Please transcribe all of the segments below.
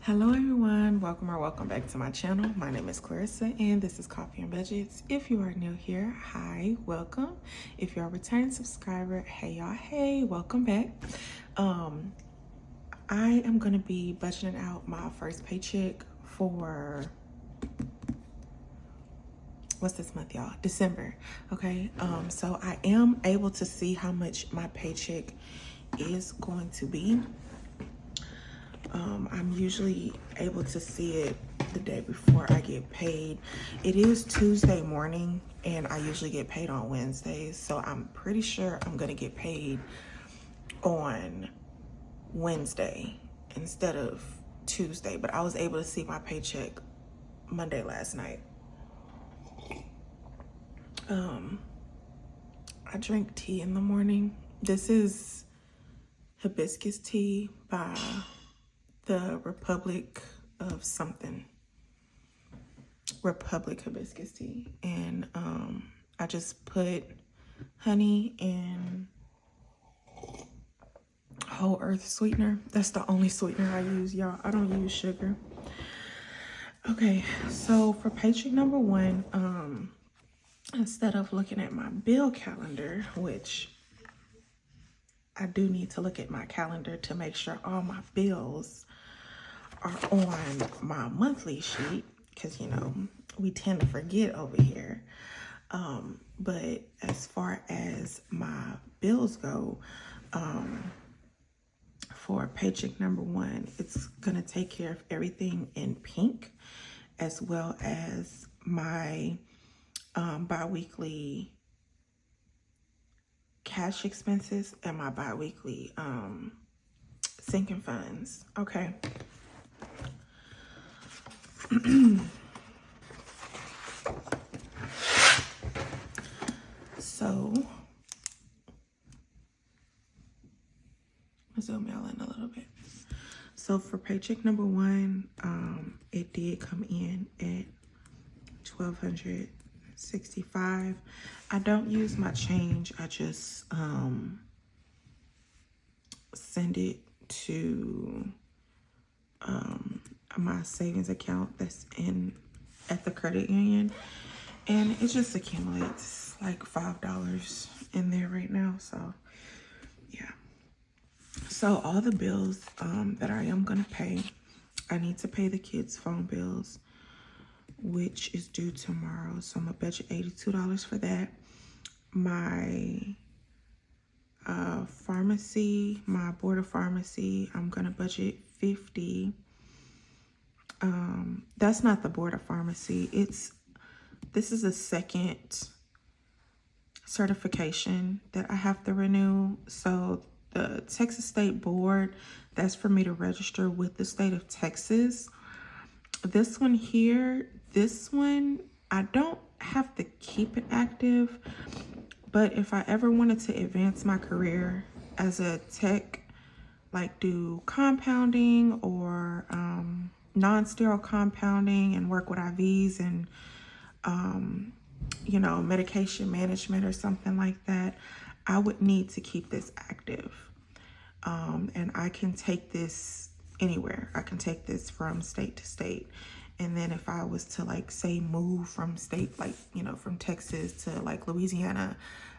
Hello everyone, welcome or welcome back to my channel. My name is Clarissa and this is Coffee and Budgets. If you are new here, hi, welcome. If you're a returning subscriber, hey y'all, hey, welcome back. I am gonna be budgeting out my first paycheck for what's this month, y'all? December. Okay. So I am able to see how much my paycheck is going to be. I'm usually able to see it the day before I get paid. It is Tuesday morning and I usually get paid on Wednesdays. So I'm pretty sure I'm gonna get paid on Wednesday instead of Tuesday. But I was able to see my paycheck Monday last night. I drink tea in the morning. This is hibiscus tea by the Republic of something. Republic hibiscus tea. And I just put honey and whole earth sweetener. That's the only sweetener I use, y'all. I don't use sugar. Okay, so for paycheck number one, instead of looking at my bill calendar, which I do need to look at my calendar to make sure all my bills are on my monthly sheet, because you know we tend to forget over here. But as far as my bills go, for paycheck number one, it's gonna take care of everything in pink, as well as my bi-weekly cash expenses and my bi-weekly sinking funds. Okay. So I'll zoom y'all in a little bit. So for paycheck number one, it did come in at $1,265. I don't use my change. I just send it to my savings account that's at the credit union, and it just accumulates like $5 in there right now. So yeah, so all the bills that I am gonna pay, I need to pay the kids' phone bills, which is due tomorrow, so I'm gonna budget $82 for that. My pharmacy, my board of pharmacy, I'm gonna budget $50. That's not the board of pharmacy. This is a second certification that I have to renew. So the Texas State Board, that's for me to register with the state of Texas. This one here, I don't have to keep it active, but if I ever wanted to advance my career as a tech, like do compounding or non-sterile compounding and work with IVs and you know, medication management or something like that, I would need to keep this active. And I can take this anywhere. I can take this from state to state. And then if I was to like say move from state, like, you know, from Texas to like Louisiana,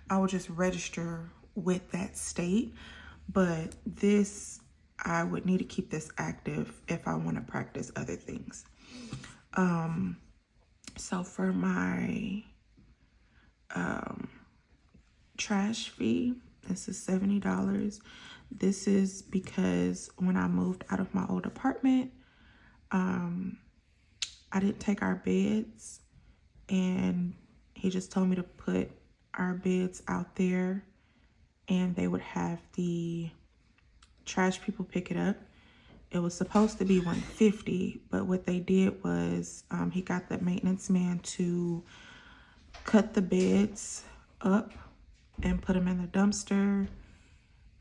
I would just register with that state. But this, I would need to keep this active if I want to practice other things. So for my trash fee, this is $70. This is because when I moved out of my old apartment, I didn't take our beds, and he just told me to put our beds out there and they would have the trash people pick it up. It was supposed to be $150, but what they did was he got the maintenance man to cut the beds up and put them in the dumpster,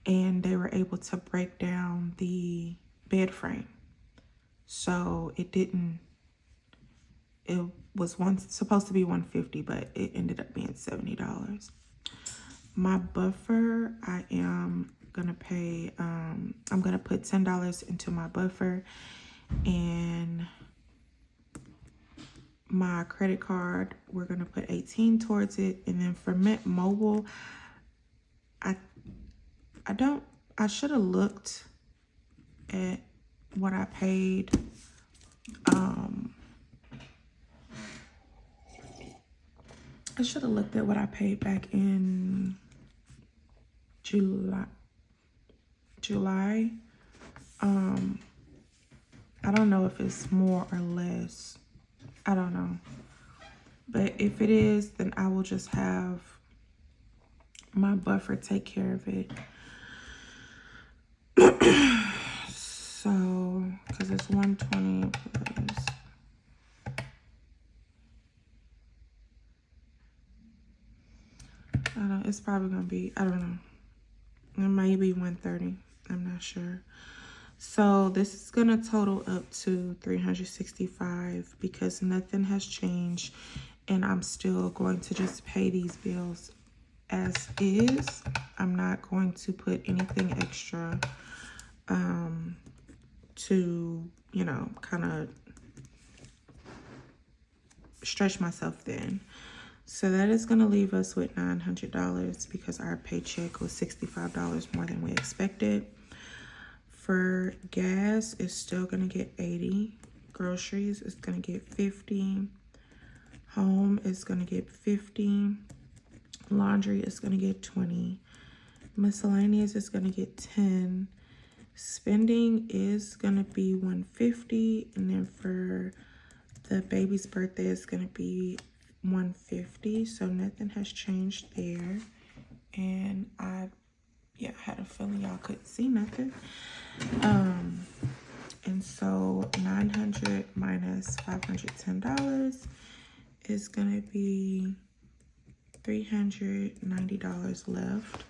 and they were able to break down the bed frame. So it was supposed to be $150, but it ended up being $70. My buffer, I am gonna pay, I'm gonna put $10 into my buffer, And my credit card, we're gonna put 18 towards it. And then for Mint Mobile, I should have looked at what I paid. I should have looked at what I paid back in July. I don't know if it's more or less. I don't know. But if it is, then I will just have my buffer take care of it. So, because it's 120 plus. I don't know. It's probably going to be, I don't know. It might be 130. I'm not sure. So this is going to total up to $365 because nothing has changed. And I'm still going to just pay these bills as is. I'm not going to put anything extra to, you know, kind of stretch myself thin. So that is going to leave us with $900 because our paycheck was $65 more than we expected. For gas, it's still going to get 80. Groceries is going to get 50. Home is going to get 50. Laundry is going to get 20. Miscellaneous is going to get 10. Spending is going to be 150. And then for the baby's birthday, it's going to be 150. So nothing has changed there. And I had a feeling y'all couldn't see nothing. And so 900 minus $510 is gonna be $390 left.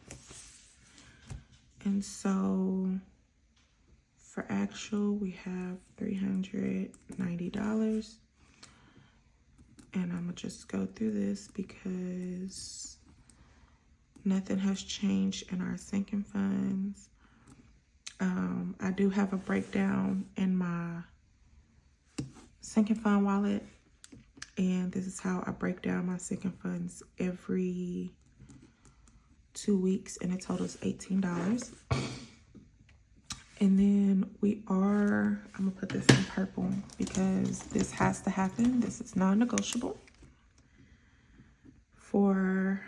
And so for actual, we have $390. And I'm gonna just go through this because nothing has changed in our sinking funds. I do have a breakdown in my sinking fund wallet, and this is how I break down my sinking funds every 2 weeks, and it totals $18. And then I'm gonna put this in purple because this has to happen. This is non-negotiable for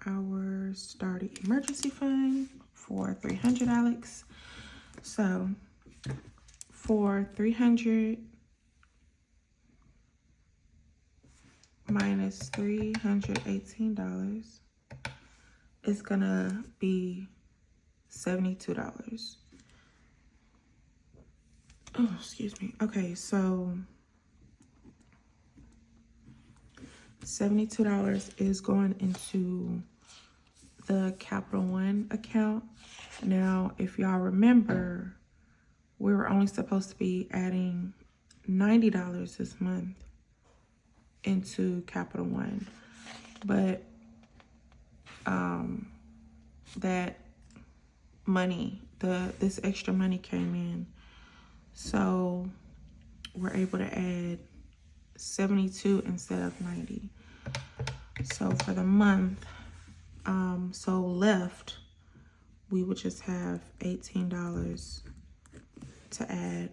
our starting emergency fund for $300, Alex. So for $300 minus $318 is gonna be $72. Oh, excuse me. Okay, so $72 is going into the Capital One account. Now, if y'all remember, we were only supposed to be adding $90 this month into Capital One, but that money, this extra money came in, so we're able to add 72 instead of 90. So for the month, so left, we would just have $18 to add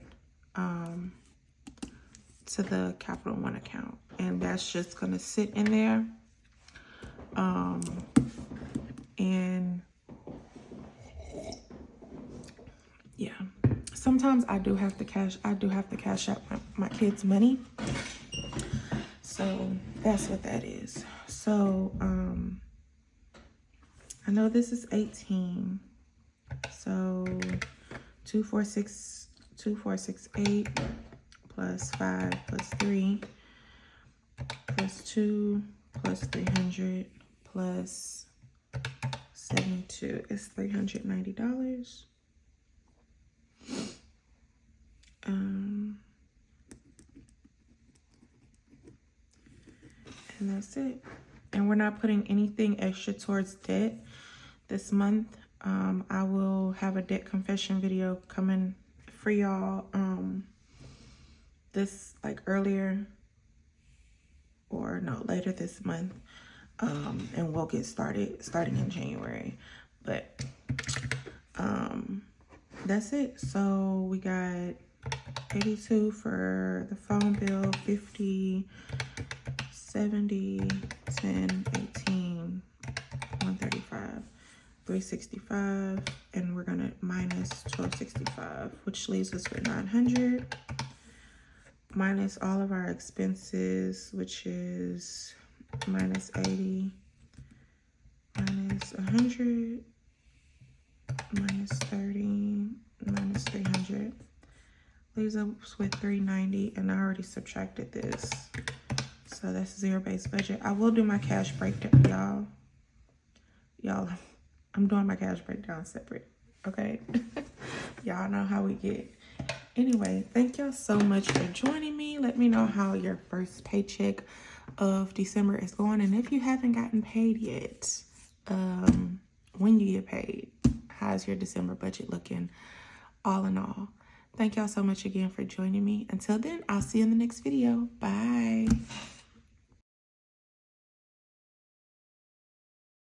to the Capital One account, and that's just gonna sit in there. And yeah, sometimes I do have to cash out my kids' money. So that's what that is. So I know this is 18. So 2468 plus 5 plus 3 plus 2 plus 300 plus 72 is $390. And that's it. And we're not putting anything extra towards debt this month. I will have a debt confession video coming for y'all this like earlier, or no, later this month. And we'll get starting in January. But that's it. So we got 82 for the phone bill, 50, 70, 10, 18, 135, 365, and we're gonna minus 1265, which leaves us with 900, minus all of our expenses, which is minus 80, minus 100, minus 30, minus 300, leaves us with 390, and I already subtracted this, so that's zero-based budget. I will do my cash breakdown, y'all. I'm doing my cash breakdown separate, okay? Y'all know how we get. Anyway, thank y'all so much for joining me. Let me know how your first paycheck of December is going, and if you haven't gotten paid yet, when you get paid, how's your December budget looking? All in all, thank y'all so much again for joining me. Until then, I'll see you in the next video. Bye.